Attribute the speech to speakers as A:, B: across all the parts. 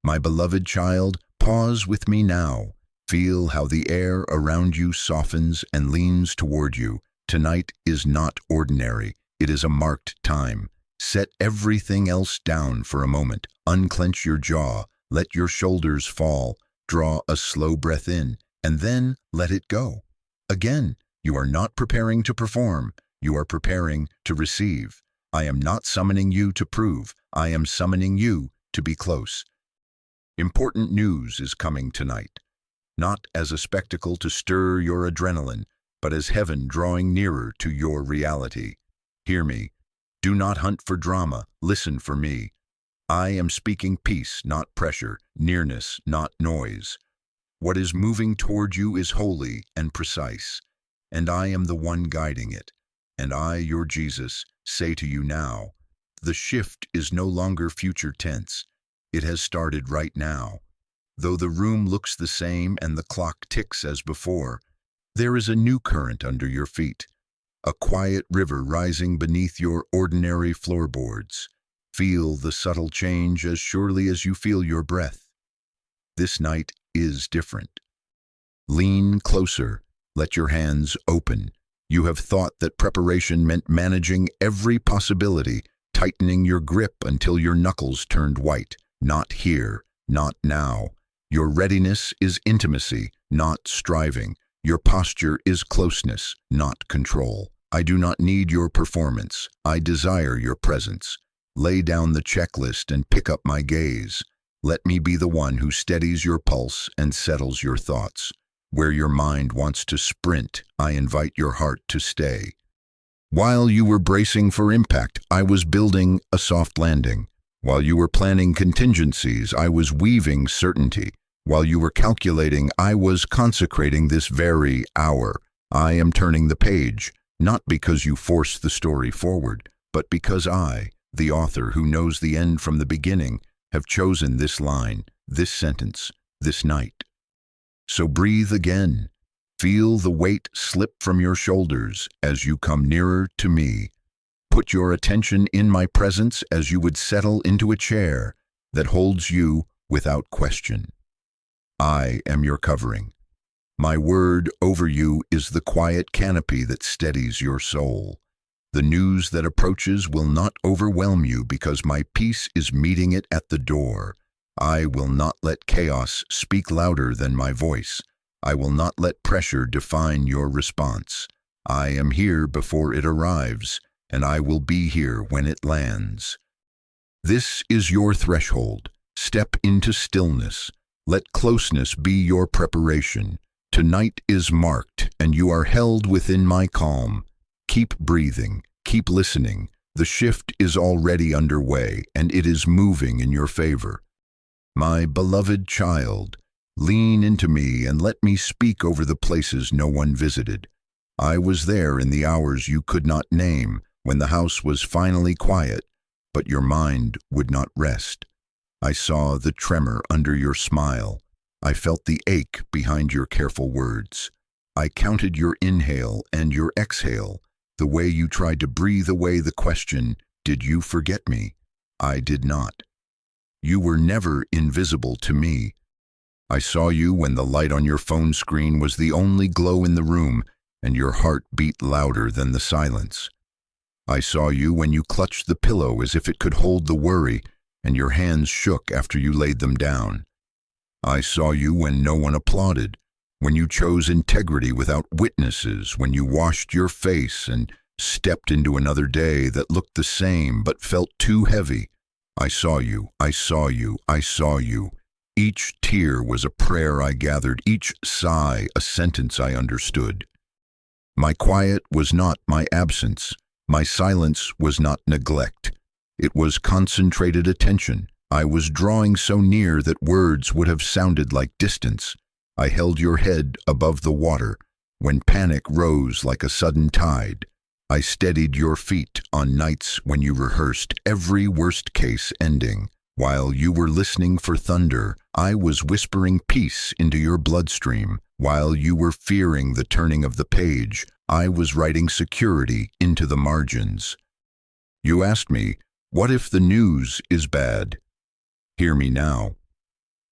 A: My beloved child, pause with me now. Feel how the air around you softens and leans toward you. Tonight is not ordinary. It is a marked time. Set everything else down for a moment. Unclench your jaw. Let your shoulders fall. Draw a slow breath in, and then let it go. Again, you are not preparing to perform. You are preparing to receive. I am not summoning you to prove. I am summoning you to be close. Important news is coming tonight. Not as a spectacle to stir your adrenaline, but as heaven drawing nearer to your reality. Hear me. Do not hunt for drama. Listen for me. I am speaking peace, not pressure, nearness, not noise. What is moving toward you is holy and precise, and I am the one guiding it. And I, your Jesus, say to you now, the shift is no longer future tense. It has started right now. Though the room looks the same and the clock ticks as before, there is a new current under your feet, a quiet river rising beneath your ordinary floorboards. Feel the subtle change as surely as you feel your breath. This night is different. Lean closer. Let your hands open. You have thought that preparation meant managing every possibility, tightening your grip until your knuckles turned white. Not here, not now. Your readiness is intimacy, not striving. Your posture is closeness, not control. I do not need your performance. I desire your presence. Lay down the checklist and pick up my gaze. Let me be the one who steadies your pulse and settles your thoughts. Where your mind wants to sprint, I invite your heart to stay. While you were bracing for impact, I was building a soft landing. While you were planning contingencies, I was weaving certainty. While you were calculating, I was consecrating this very hour. I am turning the page, not because you forced the story forward, but because I, the author who knows the end from the beginning, have chosen this line, this sentence, this night. So breathe again. Feel the weight slip from your shoulders as you come nearer to me. Put your attention in my presence as you would settle into a chair that holds you without question. I am your covering. My word over you is the quiet canopy that steadies your soul. The news that approaches will not overwhelm you because my peace is meeting it at the door. I will not let chaos speak louder than my voice. I will not let pressure define your response. I am here before it arrives, and I will be here when it lands. This is your threshold. Step into stillness. Let closeness be your preparation. Tonight is marked, and you are held within my calm. Keep breathing. Keep listening. The shift is already underway, and it is moving in your favor. My beloved child, lean into me and let me speak over the places no one visited. I was there in the hours you could not name, when the house was finally quiet, but your mind would not rest. I saw the tremor under your smile. I felt the ache behind your careful words. I counted your inhale and your exhale, the way you tried to breathe away the question, "Did you forget me?" I did not. You were never invisible to me. I saw you when the light on your phone screen was the only glow in the room, and your heart beat louder than the silence. I saw you when you clutched the pillow as if it could hold the worry, and your hands shook after you laid them down. I saw you when no one applauded, when you chose integrity without witnesses, when you washed your face and stepped into another day that looked the same but felt too heavy. I saw you, I saw you, I saw you. Each tear was a prayer I gathered, each sigh a sentence I understood. My quiet was not my absence. My silence was not neglect. It was concentrated attention. I was drawing so near that words would have sounded like distance. I held your head above the water when panic rose like a sudden tide. I steadied your feet on nights when you rehearsed every worst-case ending. While you were listening for thunder, I was whispering peace into your bloodstream. While you were fearing the turning of the page, I was writing security into the margins. You asked me, what if the news is bad? Hear me now.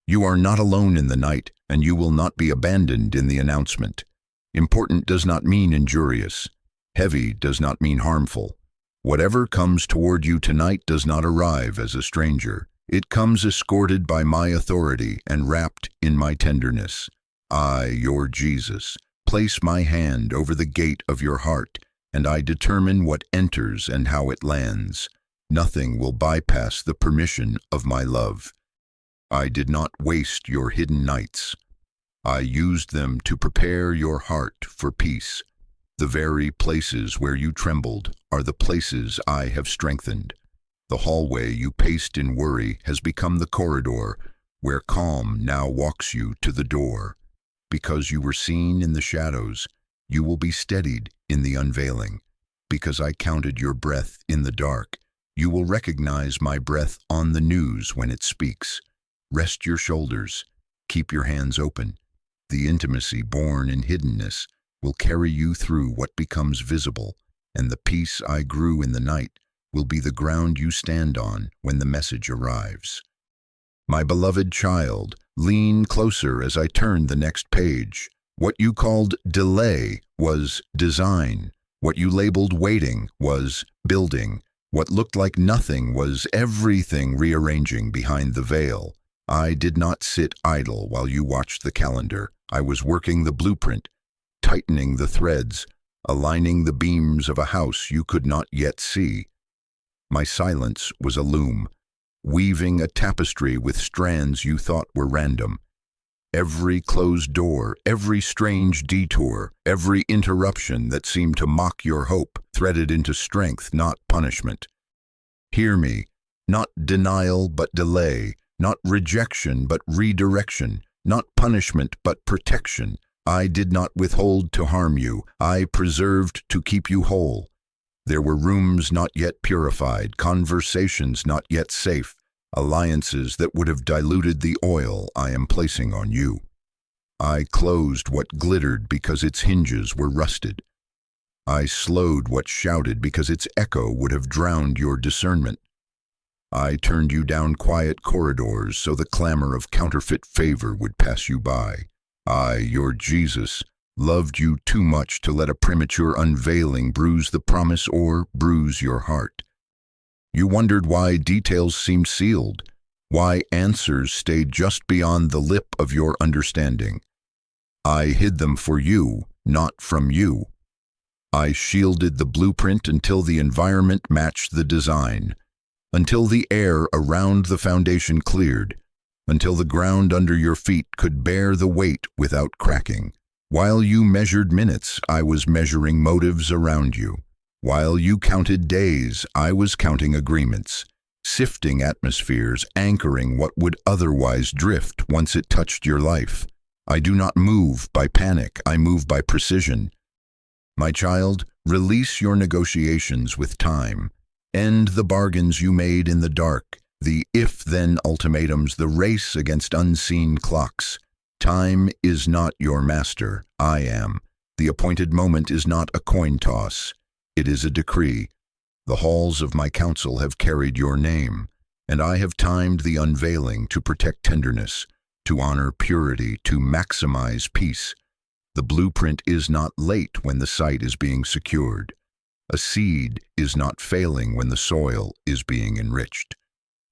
A: You are not alone in the night, and you will not be abandoned in the announcement. Important does not mean injurious. Heavy does not mean harmful. Whatever comes toward you tonight does not arrive as a stranger. It comes escorted by my authority and wrapped in my tenderness. I, your Jesus, place my hand over the gate of your heart, and I determine what enters and how it lands. Nothing will bypass the permission of my love. I did not waste your hidden nights. I used them to prepare your heart for peace. The very places where you trembled are the places I have strengthened. The hallway you paced in worry has become the corridor where calm now walks you to the door. Because you were seen in the shadows, you will be steadied in the unveiling. Because I counted your breath in the dark, you will recognize my breath on the news when it speaks. Rest your shoulders. Keep your hands open. The intimacy born in hiddenness will carry you through what becomes visible, and the peace I grew in the night will be the ground you stand on when the message arrives. My beloved child, lean closer as I turn the next page. What you called delay was design. What you labeled waiting was building. What looked like nothing was everything rearranging behind the veil. I did not sit idle while you watched the calendar. I was working the blueprint, tightening the threads, aligning the beams of a house you could not yet see. My silence was a loom, weaving a tapestry with strands you thought were random. Every closed door, every strange detour, every interruption that seemed to mock your hope threaded into strength, not punishment. Hear me, not denial but delay, not rejection but redirection, not punishment but protection. I did not withhold to harm you. I preserved to keep you whole. There were rooms not yet purified, conversations not yet safe, alliances that would have diluted the oil I am placing on you. I closed what glittered because its hinges were rusted. I slowed what shouted because its echo would have drowned your discernment. I turned you down quiet corridors so the clamor of counterfeit favor would pass you by. I, your Jesus, loved you too much to let a premature unveiling bruise the promise or bruise your heart. You wondered why details seemed sealed, why answers stayed just beyond the lip of your understanding. I hid them for you, not from you. I shielded the blueprint until the environment matched the design, until the air around the foundation cleared, until the ground under your feet could bear the weight without cracking. While you measured minutes, I was measuring motives around you. While you counted days, I was counting agreements, sifting atmospheres, anchoring what would otherwise drift once it touched your life. I do not move by panic, I move by precision. My child, release your negotiations with time. End the bargains you made in the dark, the if-then ultimatums, the race against unseen clocks. Time is not your master, I am. The appointed moment is not a coin toss. It is a decree. The halls of my council have carried your name, and I have timed the unveiling to protect tenderness, to honor purity, to maximize peace. The blueprint is not late when the site is being secured. A seed is not failing when the soil is being enriched.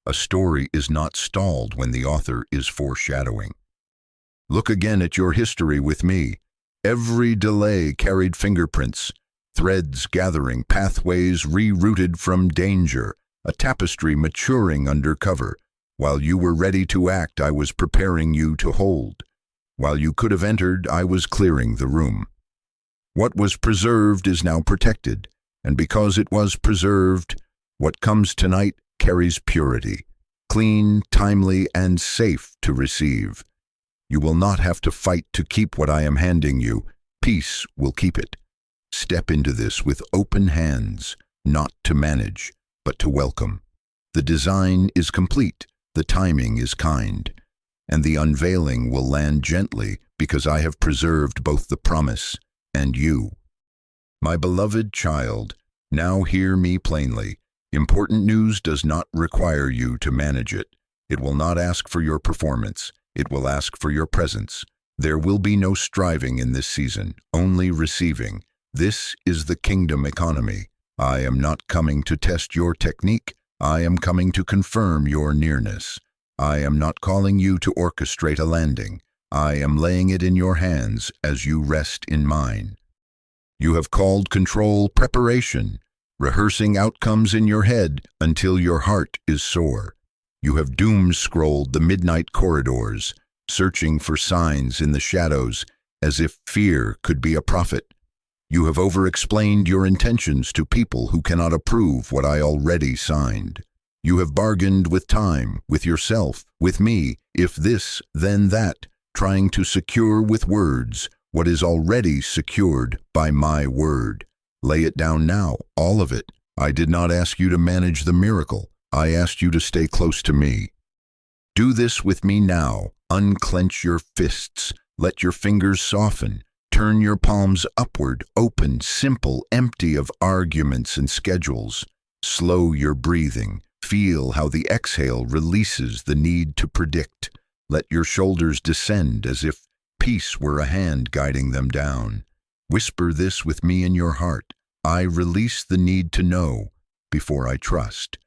A: A story is not stalled when the author is foreshadowing. Look again at your history with me. Every delay carried fingerprints, threads gathering, pathways rerouted from danger, a tapestry maturing under cover. While you were ready to act, I was preparing you to hold. While you could have entered, I was clearing the room. What was preserved is now protected, and because it was preserved, what comes tonight carries purity, clean, timely, and safe to receive. You will not have to fight to keep what I am handing you. Peace will keep it. Step into this with open hands, not to manage, but to welcome. The design is complete, the timing is kind, and the unveiling will land gently because I have preserved both the promise and you. My beloved child, now hear me plainly. Important news does not require you to manage it. It will not ask for your performance. It will ask for your presence. There will be no striving in this season, only receiving. This is the kingdom economy. I am not coming to test your technique. I am coming to confirm your nearness. I am not calling you to orchestrate a landing. I am laying it in your hands as you rest in mine. You have called control preparation, rehearsing outcomes in your head until your heart is sore. You have doom-scrolled the midnight corridors, searching for signs in the shadows as if fear could be a prophet. You have over-explained your intentions to people who cannot approve what I already signed. You have bargained with time, with yourself, with me, if this, then that, trying to secure with words what is already secured by my word. Lay it down now, all of it. I did not ask you to manage the miracle. I asked you to stay close to me. Do this with me now. Unclench your fists. Let your fingers soften. Turn your palms upward, open, simple, empty of arguments and schedules. Slow your breathing. Feel how the exhale releases the need to predict. Let your shoulders descend as if peace were a hand guiding them down. Whisper this with me in your heart. I release the need to know before I trust.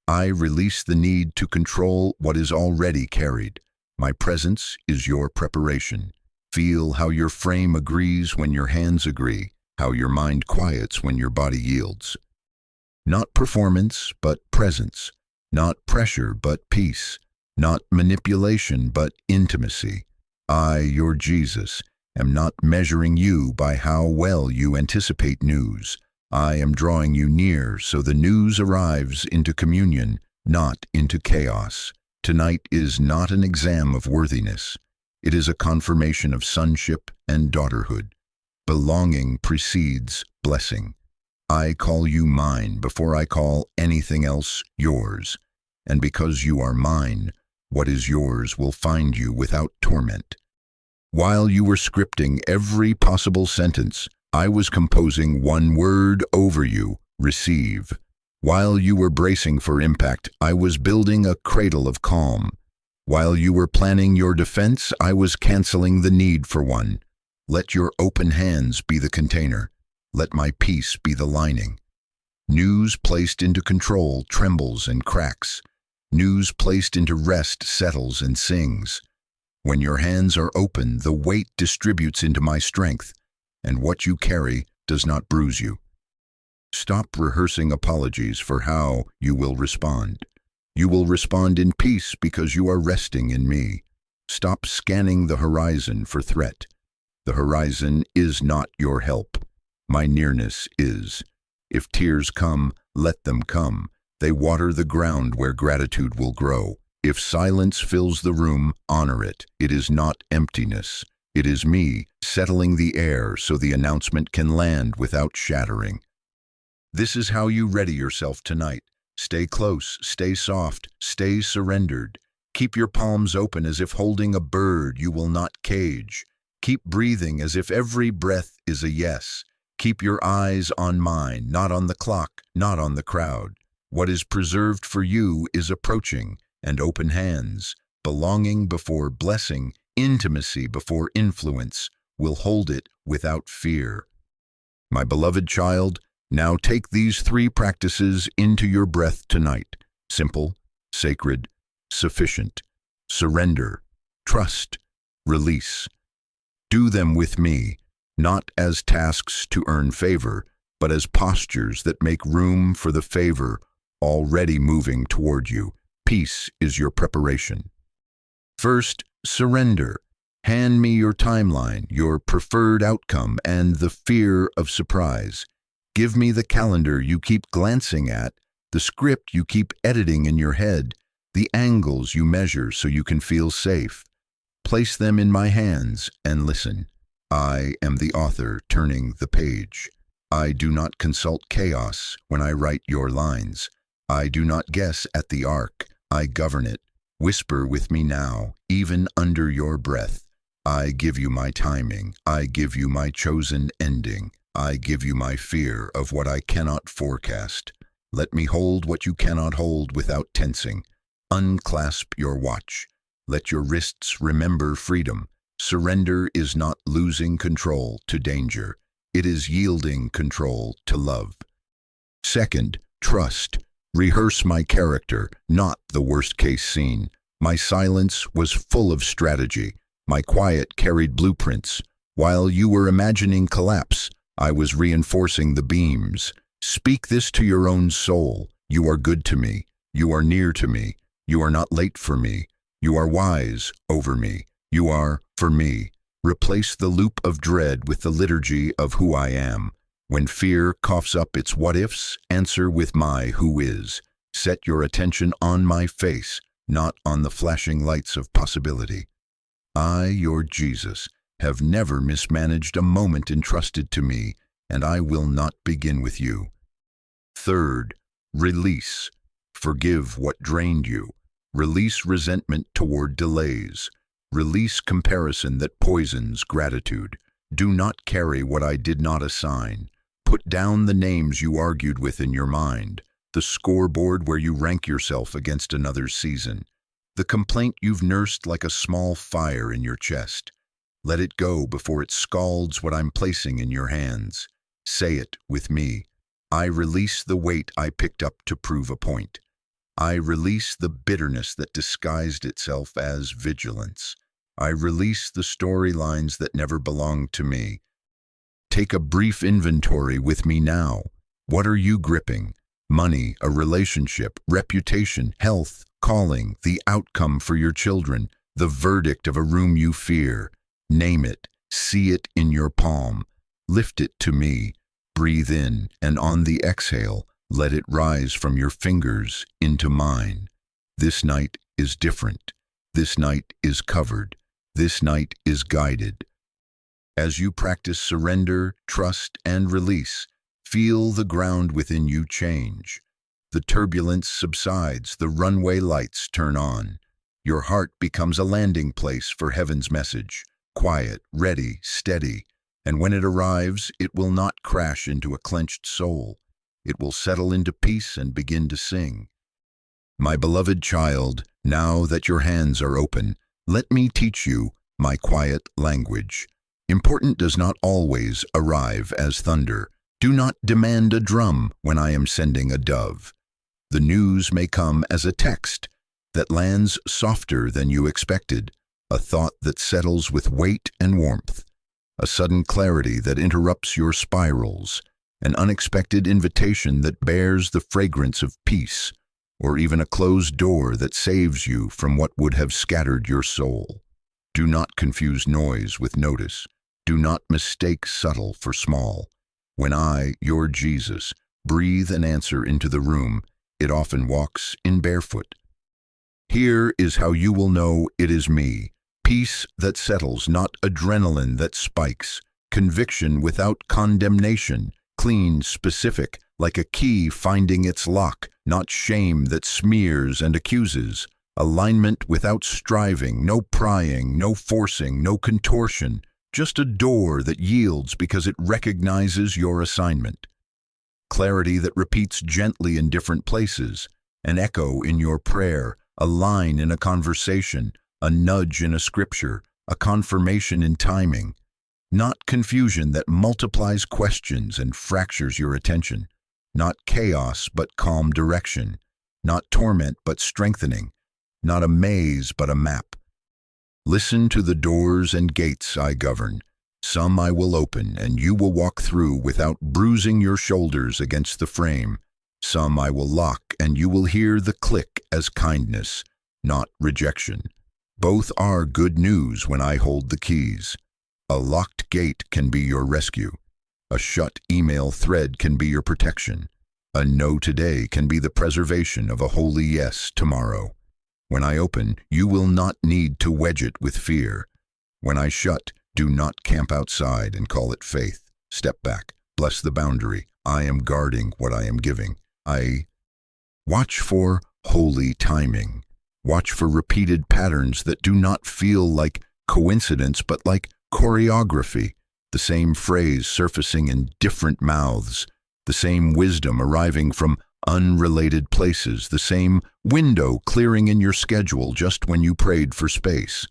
A: I release the need to control what is already carried. My presence is your preparation. Feel how your frame agrees when your hands agree, how your mind quiets when your body yields. Not performance, but presence. Not pressure, but peace. Not manipulation, but intimacy. I, your Jesus, am not measuring you by how well you anticipate news. I am drawing you near so the news arrives into communion, not into chaos. Tonight is not an exam of worthiness. It is a confirmation of sonship and daughterhood. Belonging precedes blessing. I call you mine before I call anything else yours. And because you are mine, what is yours will find you without torment. While you were scripting every possible sentence, I was composing one word over you, receive. While you were bracing for impact, I was building a cradle of calm. While you were planning your defense, I was canceling the need for one. Let your open hands be the container. Let my peace be the lining. News placed into control trembles and cracks. News placed into rest settles and sings. When your hands are open, the weight distributes into my strength, and what you carry does not bruise you. Stop rehearsing apologies for how you will respond. You will respond in peace because you are resting in me. Stop scanning the horizon for threat. The horizon is not your help. My nearness is. If tears come, let them come. They water the ground where gratitude will grow. If silence fills the room, honor it. It is not emptiness. It is me settling the air so the announcement can land without shattering. This is how you ready yourself tonight. Stay close, stay soft, stay surrendered. Keep your palms open as if holding a bird you will not cage. Keep breathing as if every breath is a yes. Keep your eyes on mine, not on the clock, not on the crowd. What is preserved for you is approaching, and open hands, belonging before blessing, intimacy before influence, will hold it without fear. My beloved child, now take these 3 practices into your breath tonight. Simple, sacred, sufficient. Surrender, trust, release. Do them with me, not as tasks to earn favor, but as postures that make room for the favor already moving toward you. Peace is your preparation. First, surrender. Hand me your timeline, your preferred outcome, and the fear of surprise. Give me the calendar you keep glancing at, the script you keep editing in your head, the angles you measure so you can feel safe. Place them in my hands and listen. I am the author turning the page. I do not consult chaos when I write your lines. I do not guess at the arc. I govern it. Whisper with me now, even under your breath. I give you my timing. I give you my chosen ending. I give you my fear of what I cannot forecast. Let me hold what you cannot hold without tensing. Unclasp your watch. Let your wrists remember freedom. Surrender is not losing control to danger. It is yielding control to love. Second, trust. Rehearse my character, not the worst-case scene. My silence was full of strategy. My quiet carried blueprints. While you were imagining collapse, I was reinforcing the beams. Speak this to your own soul. You are good to me. You are near to me. You are not late for me. You are wise over me. You are for me. Replace the loop of dread with the liturgy of who I am. When fear coughs up its what-ifs, answer with my who is. Set your attention on my face, not on the flashing lights of possibility. I, your Jesus, have never mismanaged a moment entrusted to me, and I will not begin with you. Third, release. Forgive what drained you. Release resentment toward delays. Release comparison that poisons gratitude. Do not carry what I did not assign. Put down the names you argued with in your mind, the scoreboard where you rank yourself against another's season, the complaint you've nursed like a small fire in your chest. Let it go before it scalds what I'm placing in your hands. Say it with me. I release the weight I picked up to prove a point. I release the bitterness that disguised itself as vigilance. I release the storylines that never belonged to me. Take a brief inventory with me now. What are you gripping? Money, a relationship, reputation, health, calling, the outcome for your children, the verdict of a room you fear. Name it, see it in your palm. Lift it to me. Breathe in, and on the exhale, let it rise from your fingers into mine. This night is different. This night is covered. This night is guided. As you practice surrender, trust, and release, feel the ground within you change. The turbulence subsides, the runway lights turn on. Your heart becomes a landing place for heaven's message, quiet, ready, steady. And when it arrives, it will not crash into a clenched soul. It will settle into peace and begin to sing. My beloved child, now that your hands are open, let me teach you my quiet language. Important does not always arrive as thunder. Do not demand a drum when I am sending a dove. The news may come as a text that lands softer than you expected, a thought that settles with weight and warmth, a sudden clarity that interrupts your spirals, an unexpected invitation that bears the fragrance of peace, or even a closed door that saves you from what would have scattered your soul. Do not confuse noise with notice. Do not mistake subtle for small. When I, your Jesus, breathe an answer into the room, it often walks in barefoot. Here is how you will know it is me. Peace that settles, not adrenaline that spikes. Conviction without condemnation. Clean, specific, like a key finding its lock, not shame that smears and accuses. Alignment without striving, no prying, no forcing, no contortion. Just a door that yields because it recognizes your assignment. Clarity that repeats gently in different places, an echo in your prayer, a line in a conversation, a nudge in a scripture, a confirmation in timing. Not confusion that multiplies questions and fractures your attention. Not chaos but calm direction. Not torment but strengthening. Not a maze but a map. Listen to the doors and gates I govern. Some I will open, and you will walk through without bruising your shoulders against the frame. Some I will lock, and you will hear the click as kindness, not rejection. Both are good news when I hold the keys. A locked gate can be your rescue. A shut email thread can be your protection. A no today can be the preservation of a holy yes tomorrow. When I open, you will not need to wedge it with fear. When I shut, do not camp outside and call it faith. Step back, bless the boundary. I am guarding what I am giving. Watch for holy timing. Watch for repeated patterns that do not feel like coincidence but like choreography. The same phrase surfacing in different mouths. The same wisdom arriving from unrelated places, the same window clearing in your schedule just when you prayed for space.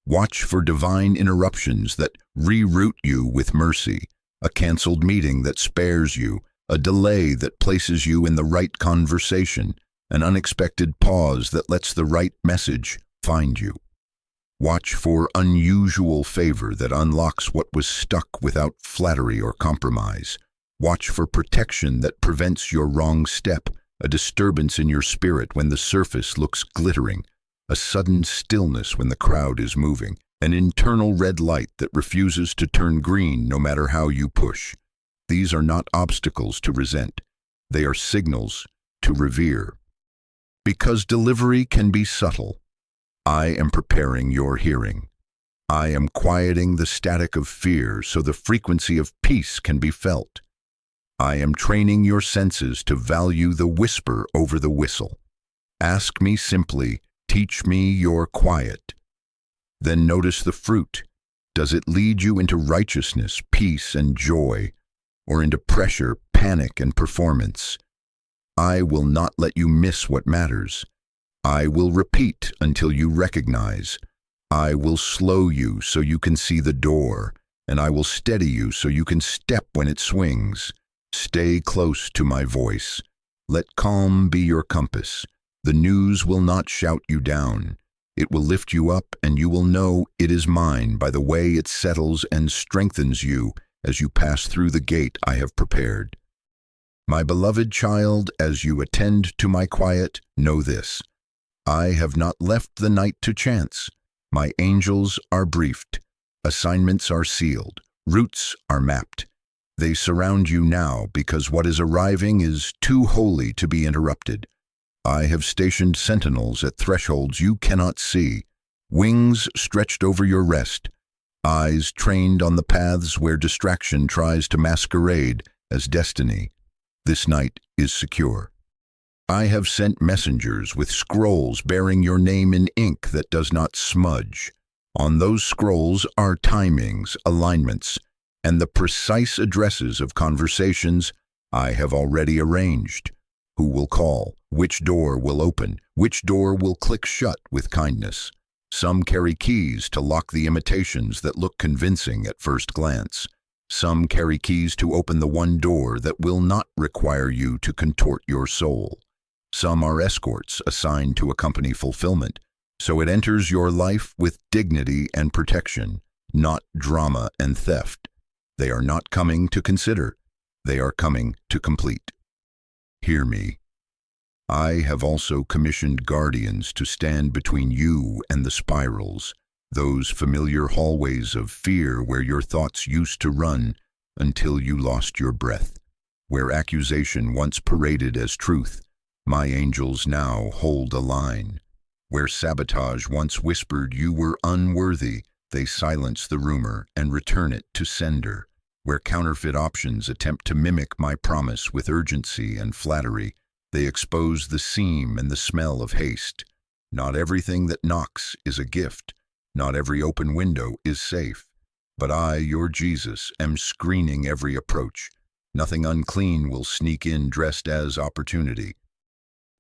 A: Watch for divine interruptions that reroute you with mercy, a canceled meeting that spares you, a delay that places you in the right conversation, an unexpected pause that lets the right message find you. Watch for unusual favor that unlocks what was stuck without flattery or compromise. Watch for protection that prevents your wrong step, a disturbance in your spirit when the surface looks glittering, a sudden stillness when the crowd is moving, an internal red light that refuses to turn green no matter how you push. These are not obstacles to resent. They are signals to revere. Because delivery can be subtle, I am preparing your hearing. I am quieting the static of fear so the frequency of peace can be felt. I am training your senses to value the whisper over the whistle. Ask me simply, teach me your quiet. Then notice the fruit. Does it lead you into righteousness, peace, and joy, or into pressure, panic, and performance? I will not let you miss what matters. I will repeat until you recognize. I will slow you so you can see the door, and I will steady you so you can step when it swings. Stay close to my voice. Let calm be your compass. The news will not shout you down. It will lift you up, and you will know it is mine by the way it settles and strengthens you as you pass through the gate I have prepared. My beloved child, as you attend to my quiet, know this. I have not left the night to chance. My angels are briefed. Assignments are sealed. Routes are mapped. They surround you now because what is arriving is too holy to be interrupted. I have stationed sentinels at thresholds you cannot see, wings stretched over your rest, eyes trained on the paths where distraction tries to masquerade as destiny. This night is secure. I have sent messengers with scrolls bearing your name in ink that does not smudge. On those scrolls are timings, alignments, and the precise addresses of conversations I have already arranged. Who will call? Which door will open? Which door will click shut with kindness? Some carry keys to lock the imitations that look convincing at first glance. Some carry keys to open the one door that will not require you to contort your soul. Some are escorts assigned to accompany fulfillment, so it enters your life with dignity and protection, not drama and theft. They are not coming to consider. They are coming to complete. Hear me. I have also commissioned guardians to stand between you and the spirals, those familiar hallways of fear where your thoughts used to run until you lost your breath, where accusation once paraded as truth. My angels now hold a line. Where sabotage once whispered you were unworthy, they silence the rumor and return it to sender. Where counterfeit options attempt to mimic my promise with urgency and flattery, they expose the seam and the smell of haste. Not everything that knocks is a gift. Not every open window is safe. But I, your Jesus, am screening every approach. Nothing unclean will sneak in dressed as opportunity.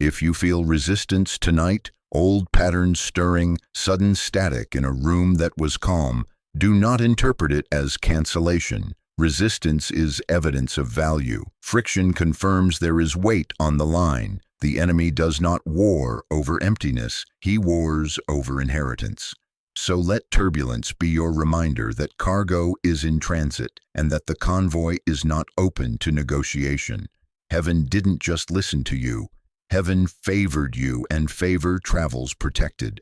A: If you feel resistance tonight, old patterns stirring, sudden static in a room that was calm, do not interpret it as cancellation. Resistance is evidence of value. Friction confirms there is weight on the line. The enemy does not war over emptiness, he wars over inheritance. So let turbulence be your reminder that cargo is in transit and that the convoy is not open to negotiation. Heaven didn't just listen to you. Heaven favored you, and favor travels protected.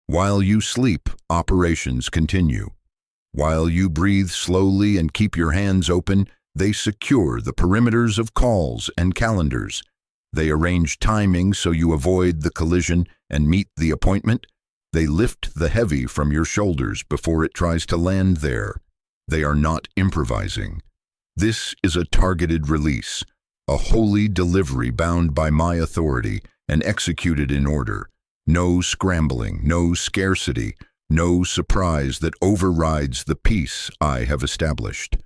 A: While you sleep, operations continue. While you breathe slowly and keep your hands open, they secure the perimeters of calls and calendars. They arrange timing so you avoid the collision and meet the appointment. They lift the heavy from your shoulders before it tries to land there. They are not improvising. This is a targeted release, a holy delivery bound by my authority and executed in order. No scrambling, no scarcity, no surprise that overrides the peace I have established.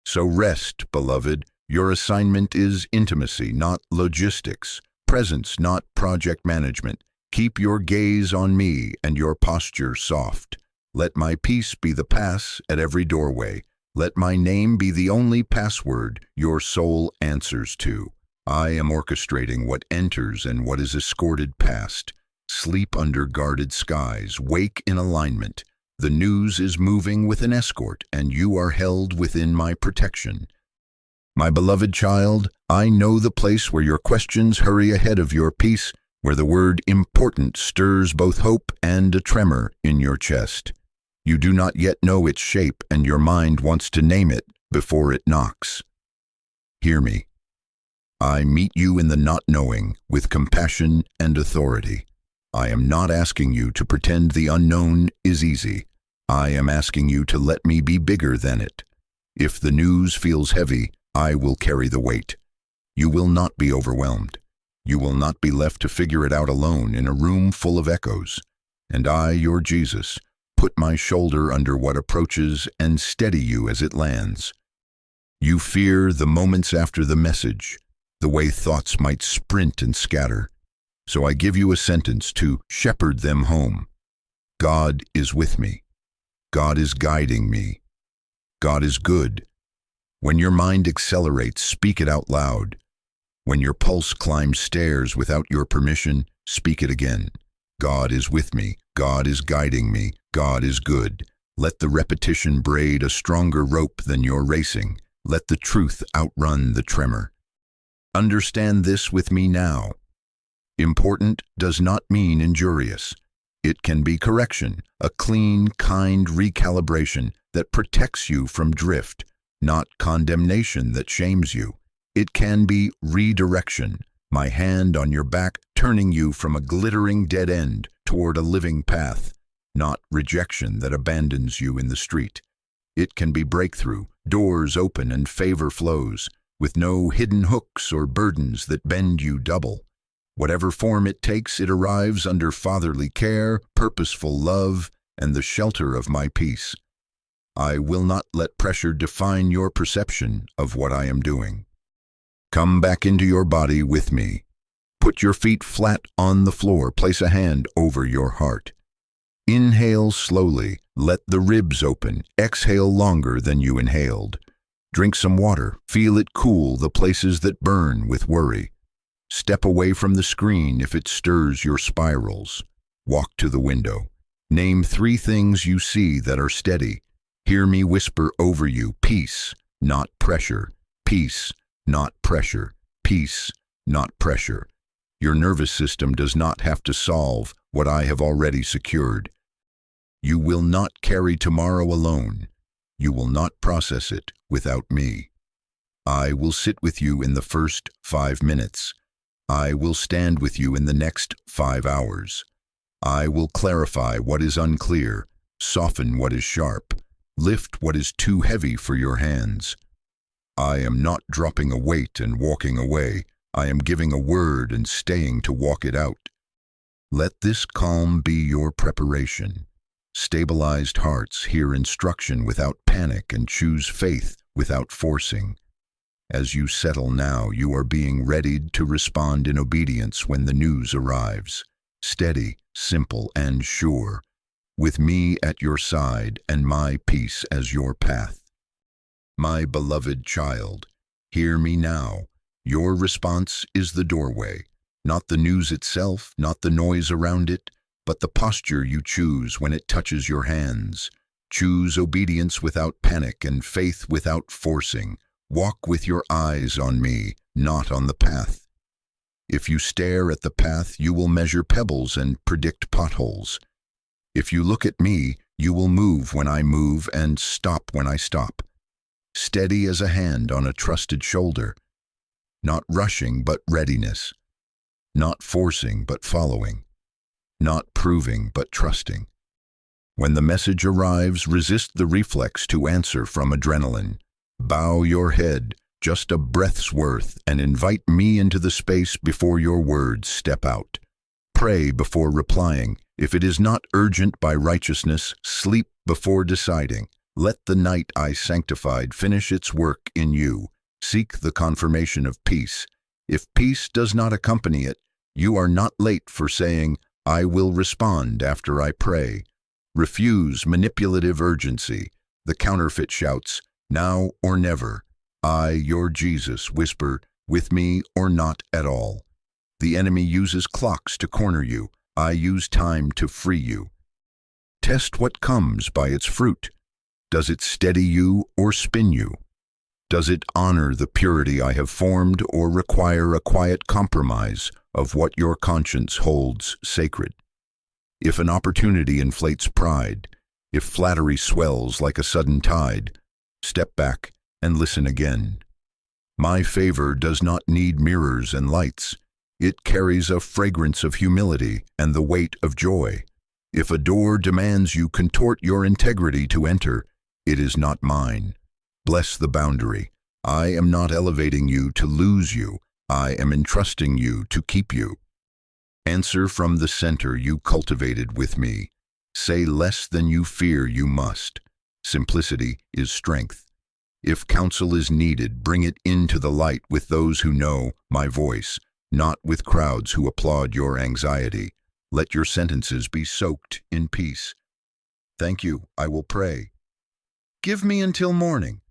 A: So rest, beloved, Your assignment is intimacy, not logistics. Presence, not project management. Keep your gaze on me and your posture soft. Let my peace be the pass at every doorway. Let my name be the only password your soul answers to. I am orchestrating what enters and what is escorted past. Sleep under guarded skies, wake in alignment. The news is moving with an escort, and you are held within my protection. My beloved child, I know the place where your questions hurry ahead of your peace, where the word important stirs both hope and a tremor in your chest. You do not yet know its shape, and your mind wants to name it before it knocks. Hear me. I meet you in the not knowing with compassion and authority. I am not asking you to pretend the unknown is easy. I am asking you to let me be bigger than it. If the news feels heavy, I will carry the weight. You will not be overwhelmed. You will not be left to figure it out alone in a room full of echoes. And I, your Jesus, put my shoulder under what approaches and steady you as it lands. You fear the moments after the message, the way thoughts might sprint and scatter. So I give you a sentence to shepherd them home. God is with me. God is guiding me. God is good. When your mind accelerates, speak it out loud. When your pulse climbs stairs without your permission, speak it again. God is with me. God is guiding me. God is good. Let the repetition braid a stronger rope than your racing. Let the truth outrun the tremor. Understand this with me now. Important does not mean injurious. It can be correction, a clean, kind recalibration that protects you from drift, not condemnation that shames you. It can be redirection, my hand on your back turning you from a glittering dead end toward a living path, not rejection that abandons you in the street. It can be breakthrough, doors open and favor flows, with no hidden hooks or burdens that bend you double. Whatever form it takes, it arrives under fatherly care, purposeful love, and the shelter of my peace. I will not let pressure define your perception of what I am doing. Come back into your body with me. Put your feet flat on the floor. Place a hand over your heart. Inhale slowly. Let the ribs open. Exhale longer than you inhaled. Drink some water. Feel it cool the places that burn with worry. Step away from the screen if it stirs your spirals. Walk to the window. Name 3 things you see that are steady. Hear me whisper over you, peace, not pressure. Peace, not pressure. Peace, not pressure. Your nervous system does not have to solve what I have already secured. You will not carry tomorrow alone. You will not process it without me. I will sit with you in the first 5 minutes. I will stand with you in the next 5 hours. I will clarify what is unclear, soften what is sharp, lift what is too heavy for your hands. I am not dropping a weight and walking away. I am giving a word and staying to walk it out. Let this calm be your preparation. Stabilized hearts hear instruction without panic and choose faith without forcing. As you settle now, you are being readied to respond in obedience when the news arrives. Steady, simple, and sure, with me at your side and my peace as your path. My beloved child, hear me now. Your response is the doorway, not the news itself, not the noise around it, but the posture you choose when it touches your hands. Choose obedience without panic and faith without forcing. Walk with your eyes on me, not on the path. If you stare at the path, you will measure pebbles and predict potholes. If you look at me, you will move when I move and stop when I stop. Steady as a hand on a trusted shoulder. Not rushing, but readiness. Not forcing, but following. Not proving, but trusting. When the message arrives, resist the reflex to answer from adrenaline. Bow your head, just a breath's worth, and invite me into the space before your words step out. Pray before replying. If it is not urgent by righteousness, sleep before deciding. Let the night I sanctified finish its work in you. Seek the confirmation of peace. If peace does not accompany it, you are not late for saying, "I will respond after I pray." Refuse manipulative urgency. The counterfeit shouts, "Now or never." I, your Jesus, whisper, "With me or not at all." The enemy uses clocks to corner you. I use time to free you. Test what comes by its fruit. Does it steady you or spin you? Does it honor the purity I have formed or require a quiet compromise of what your conscience holds sacred? If an opportunity inflates pride, if flattery swells like a sudden tide, step back and listen again. My favor does not need mirrors and lights. It carries a fragrance of humility and the weight of joy. If a door demands you contort your integrity to enter, it is not mine. Bless the boundary. I am not elevating you to lose you. I am entrusting you to keep you. Answer from the center you cultivated with me. Say less than you fear you must. Simplicity is strength. If counsel is needed, bring it into the light with those who know my voice, not with crowds who applaud your anxiety. Let your sentences be soaked in peace. Thank you, I will pray. Give me until morning.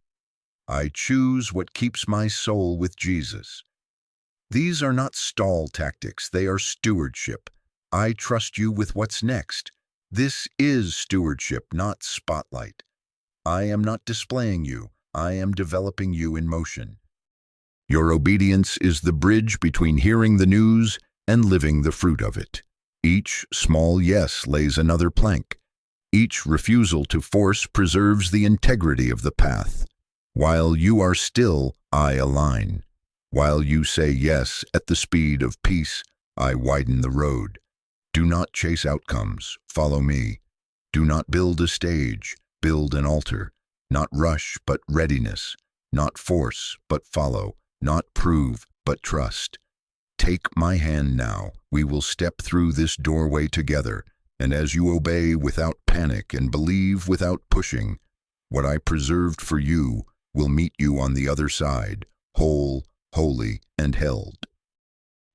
A: I choose what keeps my soul with Jesus. These are not stall tactics, they are stewardship. I trust you with what's next. This is stewardship, not spotlight. I am not displaying you, I am developing you in motion. Your obedience is the bridge between hearing the news and living the fruit of it. Each small yes lays another plank. Each refusal to force preserves the integrity of the path. While you are still, I align. While you say yes at the speed of peace, I widen the road. Do not chase outcomes, follow me. Do not build a stage, build an altar. Not rush, but readiness. Not force, but follow. Not prove, but trust. Take my hand now. We will step through this doorway together, and as you obey without panic and believe without pushing, what I preserved for you will meet you on the other side, whole, holy, and held.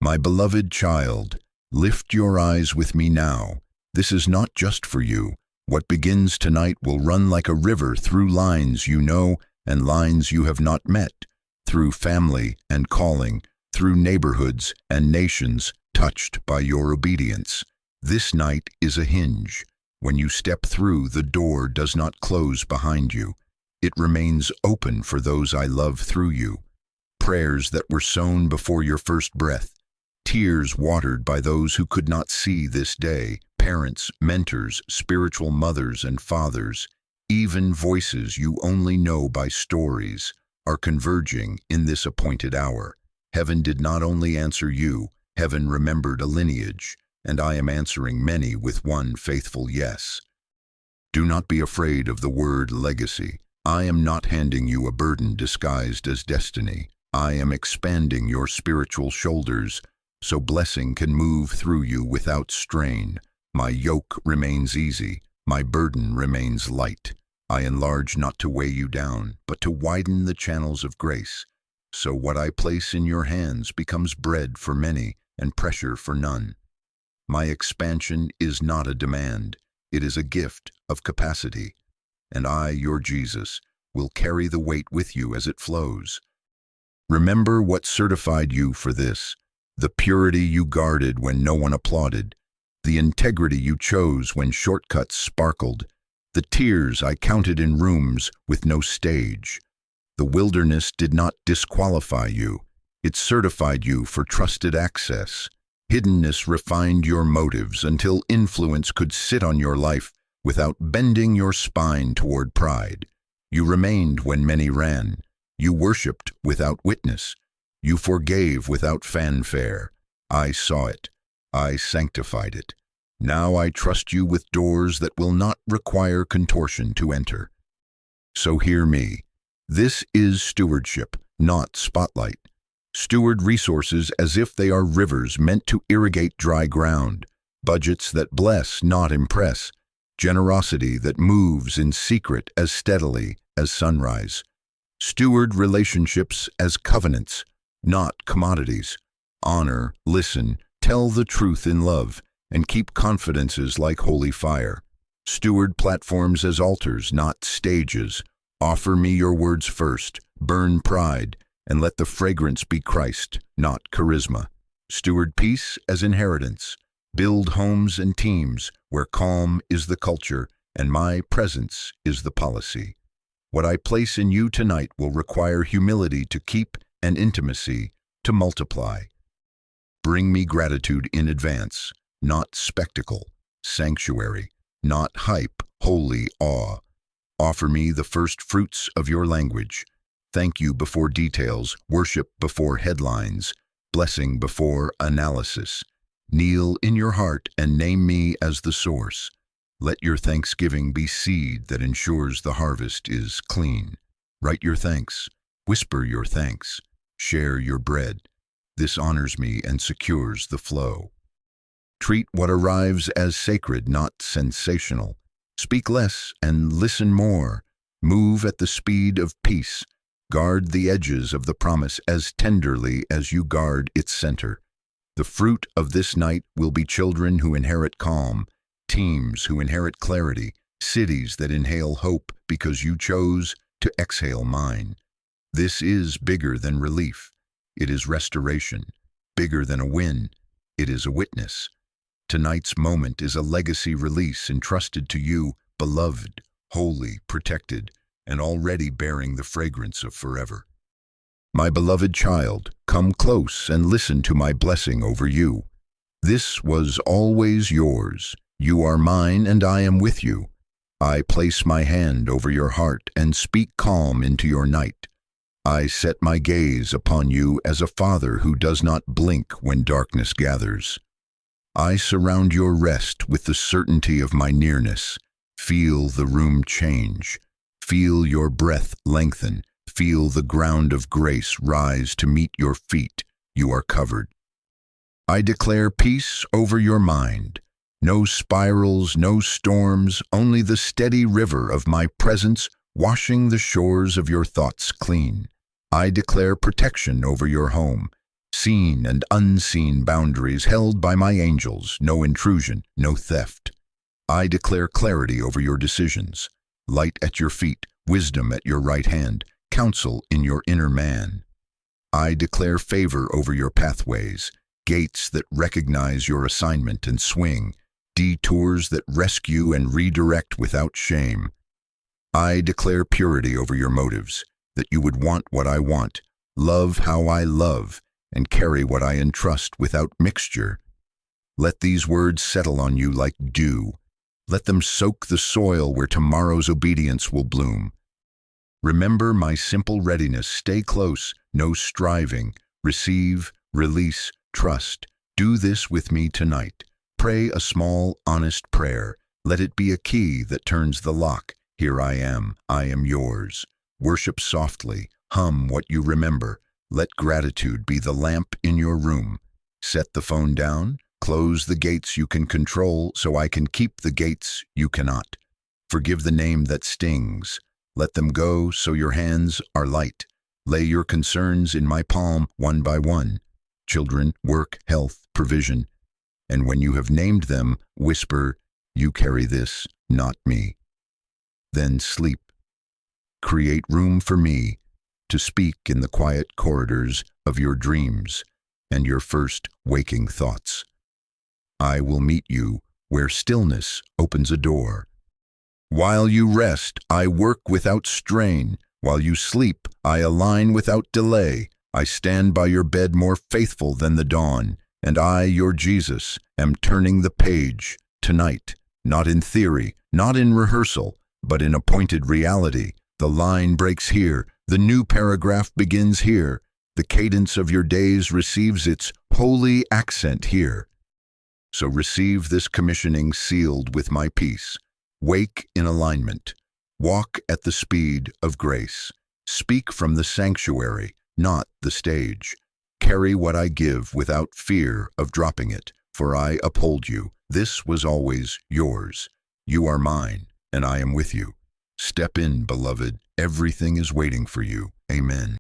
A: My beloved child, lift your eyes with me now. This is not just for you. What begins tonight will run like a river through lines you know and lines you have not met, through family and calling, through neighborhoods and nations touched by your obedience. This night is a hinge. When you step through, the door does not close behind you. It remains open for those I love through you. Prayers that were sown before your first breath, tears watered by those who could not see this day, parents, mentors, spiritual mothers and fathers, even voices you only know by stories, are converging in this appointed hour. Heaven did not only answer you, heaven remembered a lineage, and I am answering many with one faithful yes. Do not be afraid of the word legacy. I am not handing you a burden disguised as destiny. I am expanding your spiritual shoulders so blessing can move through you without strain. My yoke remains easy, my burden remains light. I enlarge not to weigh you down, but to widen the channels of grace. So what I place in your hands becomes bread for many and pressure for none. My expansion is not a demand, it is a gift of capacity. And I, your Jesus, will carry the weight with you as it flows. Remember what certified you for this, the purity you guarded when no one applauded, the integrity you chose when shortcuts sparkled, the tears I counted in rooms with no stage. The wilderness did not disqualify you, it certified you for trusted access. Hiddenness refined your motives until influence could sit on your life without bending your spine toward pride. You remained when many ran. You worshipped without witness. You forgave without fanfare. I saw it. I sanctified it. Now I trust you with doors that will not require contortion to enter. So hear me. This is stewardship, not spotlight. Steward resources as if they are rivers meant to irrigate dry ground, budgets that bless, not impress, generosity that moves in secret as steadily as sunrise. Steward relationships as covenants, not commodities. Honor, listen, tell the truth in love, and keep confidences like holy fire. Steward platforms as altars, not stages. Offer me your words first, burn pride, and let the fragrance be Christ, not charisma. Steward peace as inheritance. Build homes and teams where calm is the culture and my presence is the policy. What I place in you tonight will require humility to keep and intimacy to multiply. Bring me gratitude in advance, not spectacle, sanctuary, not hype, holy awe. Offer me the first fruits of your language. Thank you before details, worship before headlines, blessing before analysis. Kneel in your heart and name me as the source. Let your thanksgiving be seed that ensures the harvest is clean. Write your thanks, whisper your thanks, share your bread. This honors me and secures the flow. Treat what arrives as sacred, not sensational. Speak less and listen more. Move at the speed of peace. Guard the edges of the promise as tenderly as you guard its center. The fruit of this night will be children who inherit calm, teams who inherit clarity, cities that inhale hope because you chose to exhale mine. This is bigger than relief. It is restoration. Bigger than a win. It is a witness. Tonight's moment is a legacy release entrusted to you, beloved, holy, protected, and already bearing the fragrance of forever. My beloved child, come close and listen to my blessing over you. This was always yours. You are mine and I am with you. I place my hand over your heart and speak calm into your night. I set my gaze upon you as a father who does not blink when darkness gathers. I surround your rest with the certainty of my nearness. Feel the room change. Feel your breath lengthen. Feel the ground of grace rise to meet your feet. You are covered. I declare peace over your mind. No spirals, no storms, only the steady river of my presence washing the shores of your thoughts clean. I declare protection over your home. Seen and unseen boundaries held by my angels, no intrusion, no theft. I declare clarity over your decisions. Light at your feet, wisdom at your right hand, counsel in your inner man. I declare favor over your pathways, gates that recognize your assignment and swing, detours that rescue and redirect without shame. I declare purity over your motives, that you would want what I want, love how I love, and carry what I entrust without mixture. Let these words settle on you like dew. Let them soak the soil where tomorrow's obedience will bloom. Remember my simple readiness. Stay close, no striving. Receive, release, trust. Do this with me tonight. Pray a small, honest prayer. Let it be a key that turns the lock. Here I am yours. Worship softly. Hum what you remember. Let gratitude be the lamp in your room. Set the phone down. Close the gates you can control so I can keep the gates you cannot. Forgive the name that stings. Let them go so your hands are light. Lay your concerns in my palm one by one. Children, work, health, provision. And when you have named them, whisper, you carry this, not me. Then sleep. Create room for me to speak in the quiet corridors of your dreams and your first waking thoughts. I will meet you where stillness opens a door. While you rest, I work without strain. While you sleep, I align without delay. I stand by your bed more faithful than the dawn, and I, your Jesus, am turning the page tonight, not in theory, not in rehearsal, but in appointed reality. The line breaks here. The new paragraph begins here. The cadence of your days receives its holy accent here. So receive this commissioning sealed with my peace. Wake in alignment. Walk at the speed of grace. Speak from the sanctuary, not the stage. Carry what I give without fear of dropping it, for I uphold you. This was always yours. You are mine, and I am with you. Step in, beloved. Everything is waiting for you. Amen.